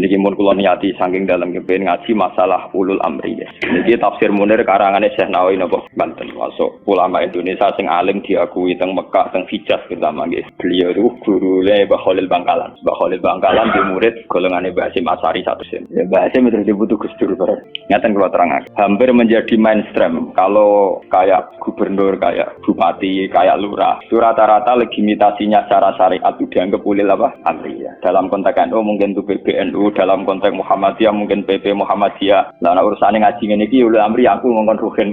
Niki mun kula niati saking dalam kepen ngaji masalah ulul amri. Niki tafsir Munir karangane Syekh Nawawi napa Banten. Masuk ulama Indonesia sing alim diakui teng Mekah, teng Hijaz terutama nggih. Beliau itu gurune Mbah Khalil Bangkalan. Mbah Khalil Bangkalan di murid golongane Mbah Hasyim Asy'ari 100%. Ya Mbah Hasyim terus dibutuh Gus Dur bareng. Ngaten kula terangaken. Hampir menjadi mainstream kalau kayak gubernur, kayak bupati, kayak lurah. Itu rata-rata legitimasinya secara syariat itu dianggap ulil apa? Amri ya. Dalam konteks NU mungkin itu PBNU, dalam konteks Muhammadiyah mungkin PP Muhammadiyah. Lah urusane ngaji ngene iki ulil amri aku ngongkon ruhen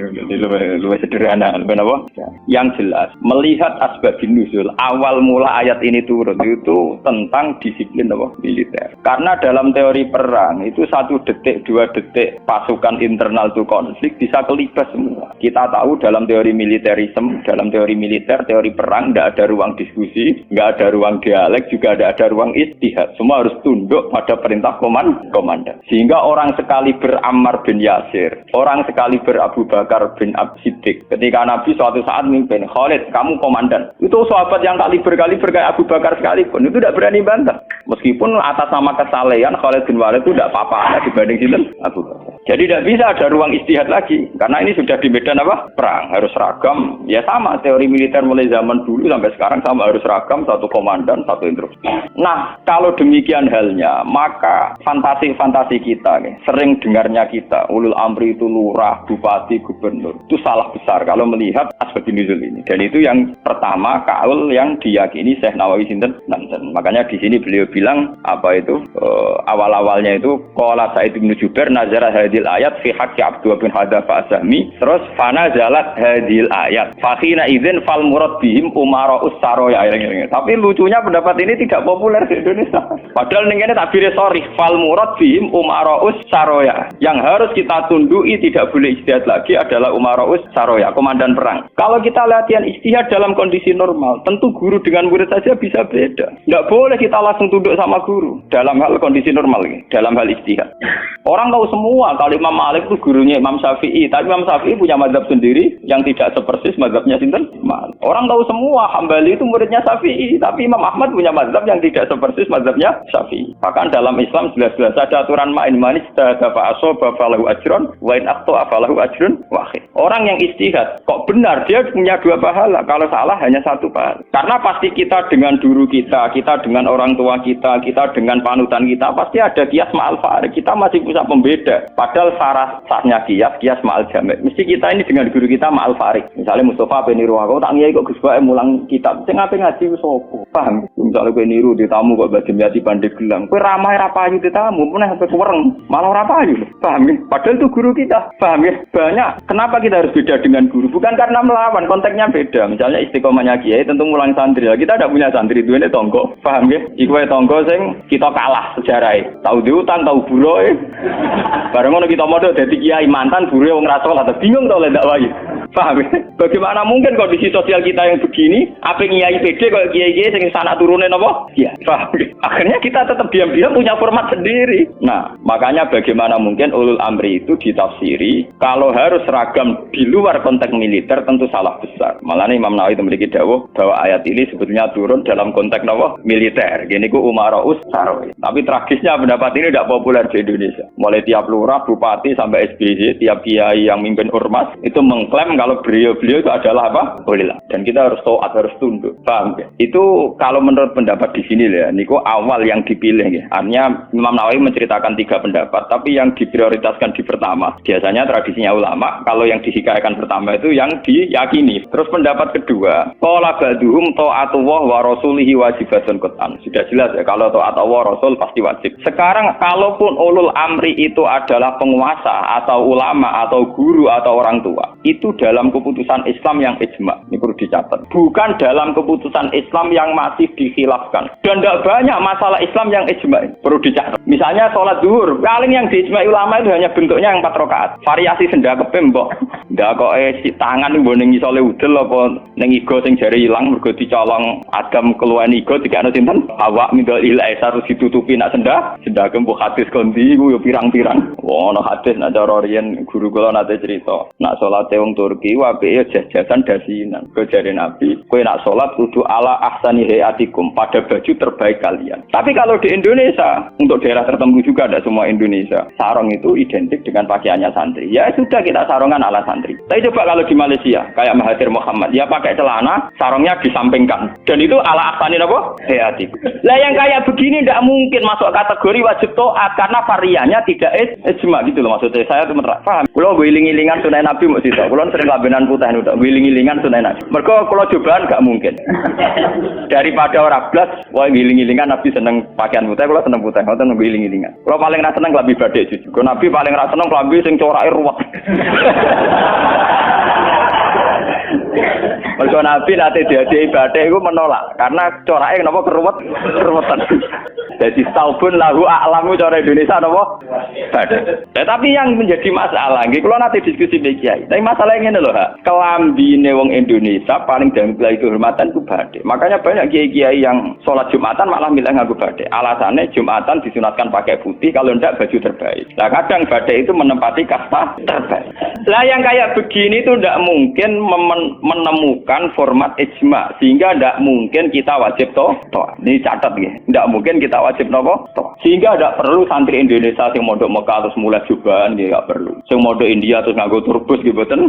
luwih sederhana, kenapa? Ya. Yang jelas melihat asbabun nuzul awal mula ayat ini turun itu tentang disiplin apa? Militer. Karena dalam teori perang itu 1 detik, 2 detik pasukan internal itu konflik bisa kelibas semua. Kita tahu dalam teori militerisme, dalam teori militer, teori perang tidak ada ruang diskusi, nggak ada ruang dialek, juga tidak ada ruang ijtihad. Semua harus tunduk pada perintah komandan. Sehingga orang sekali Ammar bin Yasir, orang sekali Abu Bakar bin Siddiq. Ketika Nabi suatu saat mimpin, Khalid, kamu komandan. Itu sahabat yang kaliber kayak Abu Bakar sekalipun itu tidak berani bantah. Meskipun atas nama kesalehan Khalid bin Walid itu tidak apa-apa dibanding sinten Abu Bakar. Jadi tidak bisa ada ruang ijtihad lagi karena ini sudah di medan apa? Perang, harus seragam. Ya sama teori militer mulai zaman dulu sampai sekarang sama harus seragam, 1 komandan, 1 instruksi. Nah, kalau demikian halnya, maka fantasi-fantasi kita nih, sering dengarnya kita ulul amri itu lurah, bupati, gubernur. Itu salah besar kalau melihat asbabun nuzul ini. Dan itu yang pertama kaul yang diyakini Syekh Nawawi sinten Banten. Makanya di sini beliau bilang apa itu awal-awalnya itu qala Sa'id bin Jubair nazara hadil ayat fi haqqi Abdullah bin Hadza Azmi terus fana zalat hadil ayat fakhina idzin fal murad bihim umara'us saroya. Tapi lucunya pendapat ini tidak populer di Indonesia. Padahal ning kene takbire sharih fal murad bihim umara'us saroya. Yang harus kita tunduki tidak boleh ijtihad lagi adalah umara'us saroya, komandan perang. Kalau kita latihan ijtihad dalam kondisi normal, tentu guru dengan murid saja bisa beda. Enggak boleh kita langsung tunduk sama guru dalam hal kondisi normal ini, dalam hal ijtihad. Orang tahu semua kalau Imam Malik itu gurunya Imam Syafi'i, tapi Imam Syafi'i punya mazhab sendiri yang tidak sepersis mazhabnya sinten Malik. Orang tahu semua Hambali itu muridnya Syafi'i, tapi Imam Ahmad punya mazhab yang tidak sepersis mazhabnya Syafi'i. Bahkan dalam Islam jelas-jelas ada aturan main manis dafa asoba falahu ajrun wa in akhta falahu ajrun wahid. Orang yang ijtihad kok benar dia punya 2 pahala, kalau salah hanya 1 pahala. Karena pasti kita dengan guru kita dengan orang tua kita dengan panutan kita pasti ada kias ma'al farid. Kita masih bisa pembeda. Padahal sahnya kias ma'al jamek. Mesti kita ini dengan guru kita ma'al farid. Misalnya Mustafa ben niru aku tak ngiyai kok Gus Bae mulang kitab. Sing ape ngaji wis opo? Paham? Misalnya kowe niru di tamu kok badhe yati Pandeglang. Kowe ramai ra payu di tamu, meneh sampe kuwereng. Malah ora payu. Paham ya? Padahal itu guru kita. Paham ya? Banyak. Kenapa kita harus beda dengan guru? Bukan karena melawan, konteksnya beda. Misalnya istiqomahnya kiai tentu mulang santri. Kita tidak punya santri duwene tonggo. Paham ya? Iku tonggo sing kita kalah sejarah. Tahu diutang, tahu buroe. Bareng ngono kita modho dadi kiai mantan buroe wong ra salat. Bingung to lek ndak wae. Paham ya? Bagaimana mungkin kondisi sosial kita yang begini, apa kiai PD kok kiai-kiai sing sanak turune napa? Ya, paham ya? Akhirnya kita tetap diam-diam punya format sendiri. Nah, makanya bagaimana mungkin ulul amri itu ditafsiri kalau harus seragam di luar konteks militer tentu salah besar. Malah Imam Nawawi memiliki dawuh bahwa ayat ini sebetulnya turun dalam konteks napa? Militer. Gini ku umara'us saroy. Tapi tragisnya pendapat ini tidak populer di Indonesia. Mulai tiap lurah, bupati sampai SBY, tiap kiai yang mimpin ormas itu mengklaim kalau beliau itu adalah apa? Ulil. Dan kita harus taat, harus tunduk. Paham ya? Itu kalau menurut pendapat di sini ya, niku awal yang dipilih ya. Artinya Imam Nawawi menceritakan 3 pendapat, tapi yang diprioritaskan di pertama. Biasanya tradisinya ulama, kalau yang dihikayatkan pertama itu yang diyakini. Terus pendapat kedua, qala ba'duhum ta'atullah wa rasulihi wajibatun qat'an. Sudah jelas ya, kalau taat Allah Rasul pasti wajib. Sekarang kalaupun ulul amri itu adalah penguasa atau ulama atau guru atau orang tua, itu dalam keputusan Islam yang ijma. Ini perlu dicatat. Bukan dalam keputusan Islam yang masih dikhilafkan. Dan tidak banyak masalah Islam yang ijma. Perlu dicatat. Misalnya sholat zuhur, paling yang diijma ulama itu hanya bentuknya yang 4 rakaat. Variasi senda kepem mbok. Ndak kok si tangan mbok ning isole udel apa ning iga sing jare ilang mergo dicolong Adam keluwen iga dikane sinten? Awak mindal ilai harus ditutupi nak sendah mbok hadis kondi ku yo pirang-pirang. Ono hadis nak cara riyen guru kula nate cerita, nak salat wong Turki wae yo jajasan dasinan. Kok jare Nabi, kowe nak salat kudu ala ahsani hayatikum, pada baju terbaik kalian. Tapi kalau di Indonesia, untuk daerah tertentu juga ada semua Indonesia, sarung itu identik dengan pakaiannya santri. Ya sudah kita sarungan ala santri. Tapi coba kalau di Malaysia, kayak Mahathir Mohamad, dia pakai celana, sarungnya disampingkan. Dan itu ala ahsani apa? Hayatikum. Lah yang kayak begini tidak mungkin masuk kategori wajib taat karena variannya tidak ijma gitu loh maksudnya. Saya tuh paham. Kalau wiling-wilingan sunai Nabi mesti tahu. Kalau sering labenan putih udah wiling-wilingan sunai Nabi. Mereka kalau cobaan nggak mungkin. Daripada orang blas, wah wiling-wilingan Nabi seneng pakaian putih, kalau seneng putih, kalau seneng wiling-wilingan. Kalau paling rasa seneng lebih badai jujur. Kalau Nabi paling rasa seneng lebih sing corake ruwet. Mergo Nabi nate diadai badai itu menolak karena corake napa keruwetan. Jadi saubun lahu a'lamu cara Indonesia napa? Badai. Tapi yang menjadi masalah nggih kula nate diskusi mbek Kiai. Tapi masalahnya ngene lho, Hak. Kelambine wong Indonesia paling damai kehormatan ku badai. Makanya banyak kiai-kiai yang sholat Jumatan malah milih nganggo badai. Alasannya Jumatan disunatkan pakai putih, kalau ndak baju terbaik. Lah kadang badai itu menempati kasta terbaik. Lah yang kayak begini itu ndak mungkin menemukan format ijma sehingga ndak mungkin kita wajib toh. Ini catat nggih. Ndak mungkin kita wajib napa? Toh. Sehingga ndak perlu santri Indonesia sing mondok Mekah terus mulai jubahan nggih nggak perlu. Sing mondok India terus nganggo turbus nggih mboten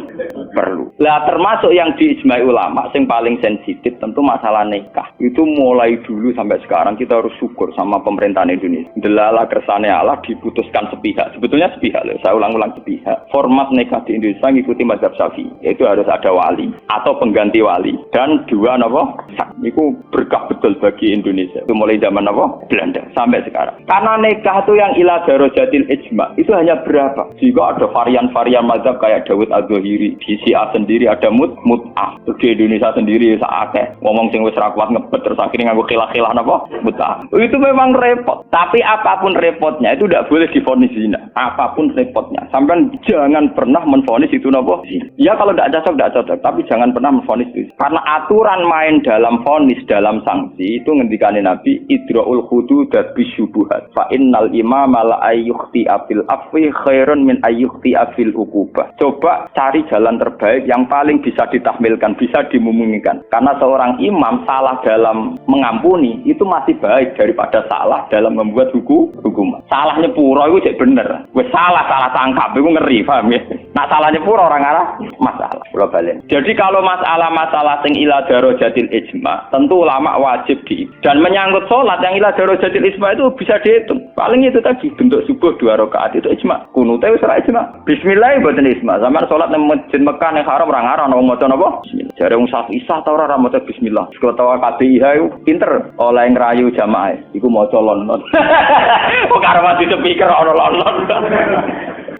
perlu. Lah termasuk yang diijmai ulama sing paling sensitif tentu masalah nikah. Itu mulai dulu sampai sekarang kita harus syukur sama pemerintahan Indonesia. Delala kersane Allah diputuskan sepihak. Sebetulnya sepihak loh. Saya ulang-ulang sepihak. Format nikah di Indonesia ngikuti mazhab Syafi'i. Yaitu harus ada wali atau pengganti wali dan dua napa? Itu berkah betul bagi Indonesia. Itu mulai zaman napa? Belanda sampai sekarang. Karena nikah itu yang ila darajatil ijma itu hanya berapa? Jika ada varian-varian mazhab kayak Dawud Az-Zahiri, di Syiah sendiri ada mut'ah. Di Indonesia sendiri saatnya ngomong sing wis ra kuat ngebet terus akhirnya nganggo khilah-khilah napa? Mut'ah. Itu memang repot. Tapi apapun repotnya itu tidak boleh divonis zina. Apapun repotnya. Sampai jangan pernah menvonis itu napa? Ya kalau tidak cocok, tapi jangan pernah menvonis itu. Karena aturan main dalam vonis, dalam sanksi itu ngendikane Nabi idraul hudud bisyubuhat. Fa innal imama la ayyukhti afil afwi khairun min ayyukhti afil uqubah. Coba cari jalan terbaik yang paling bisa ditahmilkan, bisa dimumungkan. Karena seorang imam salah dalam mengampuni itu masih baik daripada salah dalam membuat hukuman. Salah nyepuro itu cek bener. Wes salah tangkap itu ngeri, paham ya? Nah salah nyepuro orang arah masalah. Jadi kalau masalah sing ila darajatil ijma, tentu ulama wajib dan menyangkut sholat yang ila darajatil ijma itu bisa dihitung. Paling itu tadi bentuk subuh 2 rakaat itu ijma. Kunute wis ora ijma. Bismillah mboten ijma. Sampeyan sholat nang masjid Mekah ning haram ora ngarang wong maca napa? Bismillah. Jare wong Syafi'i ta ora maca bismillah. Sekota KPIH iku pinter oleh ngrayu jamaah. Iku maca lon-lon. Kok karo mati speaker ono lon-lon.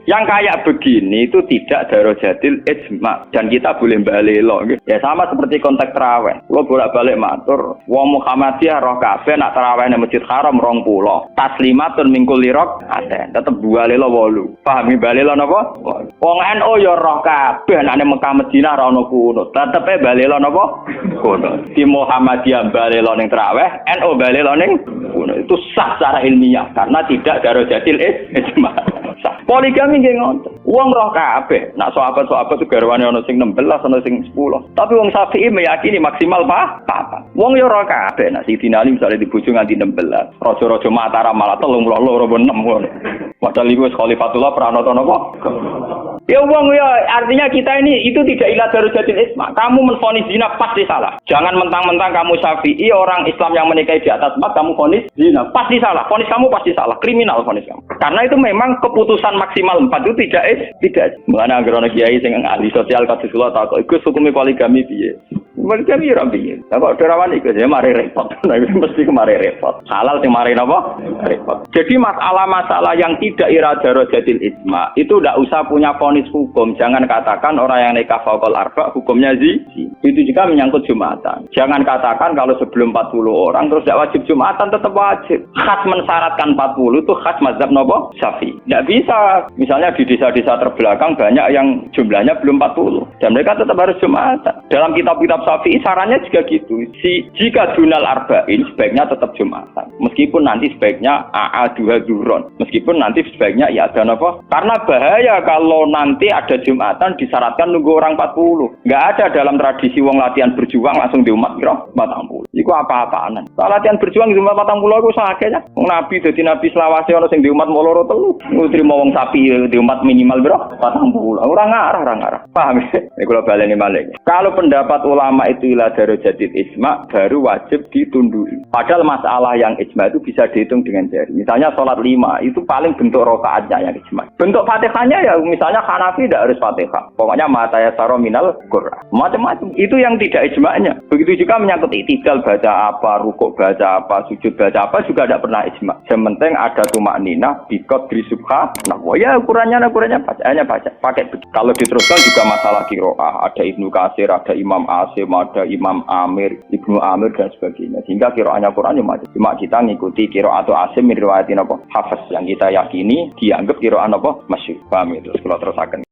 Yang kayak begini itu tidak darajatil ijma dan kita boleh balelo gitu. Ya sama seperti konteks tarawih. Kalau bolak-balik matur, wong Muhammadiyah roh kabeh nak tarawih nang Masjid Haram 20. Taslimatun min kulli rak'atain. Tetep balelo 8. Pahami balelo napa? Wong NU ya roh kabeh nak nang Mekah Madinah ra ono kunut. Tetepe balelo napa? Kunut. Di Muhammadiyah balelo ning tarawih, NU balelo ning kunut. Itu sah secara ilmiah karena tidak darajatil ijma. Poligami nggih ngoten. Wong roh kabeh. Nak sahabat-sahabat itu garwane ana sing 16, ana sing 10. Tapi wong Syafi'i meyakini maksimal 4. Wong yo roh kabeh. Nak Sidina Ali misale dibojo nganti 16. Raja-raja Mataram malah 32 ngono. Padahal iku wis Khalifatullah pranata napa? Ya wong ya artinya kita ini itu tidak ila darajatil ijma. Kamu menvonis zina pasti salah. Jangan mentang-mentang kamu Syafi'i orang Islam yang menikahi di atas 4 kamu vonis zina pasti salah. Vonis kamu pasti salah, kriminal vonis kamu. Karena itu memang keputusan maksimal 4 itu tidak. Mulane anggere ana kiai sing ahli sosial kados kula takok, "Gus hukume poligami piye?" Mereka piro piye? Lah kok derawan iku ya mari repot. Nah mesti kemari repot. Halal sing mari napa? Repot. Jadi masalah-masalah yang tidak iradarojatil ijma itu ndak usah punya vonis hukum. Jangan katakan orang yang nikah faqal arba hukumnya zina. Itu juga menyangkut Jumatan. Jangan katakan kalau sebelum 40 orang terus tidak wajib Jumatan, tetap wajib. Khas mensyaratkan 40 itu khas mazhab napa? Syafi'i. Tidak bisa. Misalnya di desa-desa terbelakang banyak yang jumlahnya belum 40 dan mereka tetap harus Jumatan. Dalam kitab-kitab Syafi'i sarannya juga gitu. Jika dunal arba'in sebaiknya tetap Jumatan. Meskipun nanti sebaiknya AA2 zuhron. Meskipun nanti sebaiknya ya ada apa? Karena bahaya kalau nanti ada Jumatan disyaratkan nunggu orang 40. Enggak ada dalam tradisi wong latihan berjuang langsung di umat kira 40. Iku apa-apaan. Latihan berjuang di umat 40 iku sakjane. Wong nabi dadi nabi selawase ana sing di umat loro telu. Nutrimo wong sapi di umat minimal biro 40. Ora ngarah. Paham ya? Nek kula baleni malih. Kalau pendapat ulama itu ila darajatid ijma baru wajib ditundui. Padahal masalah yang ijma itu bisa dihitung dengan jari. Misalnya sholat 5 itu paling bentuk rakaatnya yang ijma. Bentuk Fatihahnya ya misalnya Hanafi tidak harus Fatihah. Pokoknya mata yasaro minal Qur'an. Macam-macam. Itu yang tidak ijma'nya. Begitu juga menyangkut i'tidal baca apa, rukuk baca apa, sujud baca apa juga tidak pernah ijma'. Yang penting ada tumakninah biqadri subhanallah. Nah, ya ukurannya bacaannya baca. Pakai kalau diteruskan juga masalah qiraah, ada Ibnu Katsir, ada Imam Asim, ada Imam Amir, Ibnu Amir dan sebagainya. Sehingga qiraahnya Quran cuma kita ngikuti qiraah atau Asim min riwayatin apa? Hafiz yang kita yakini dianggap qiraah apa? Masyhur. Paham itu? Kalau terusaken.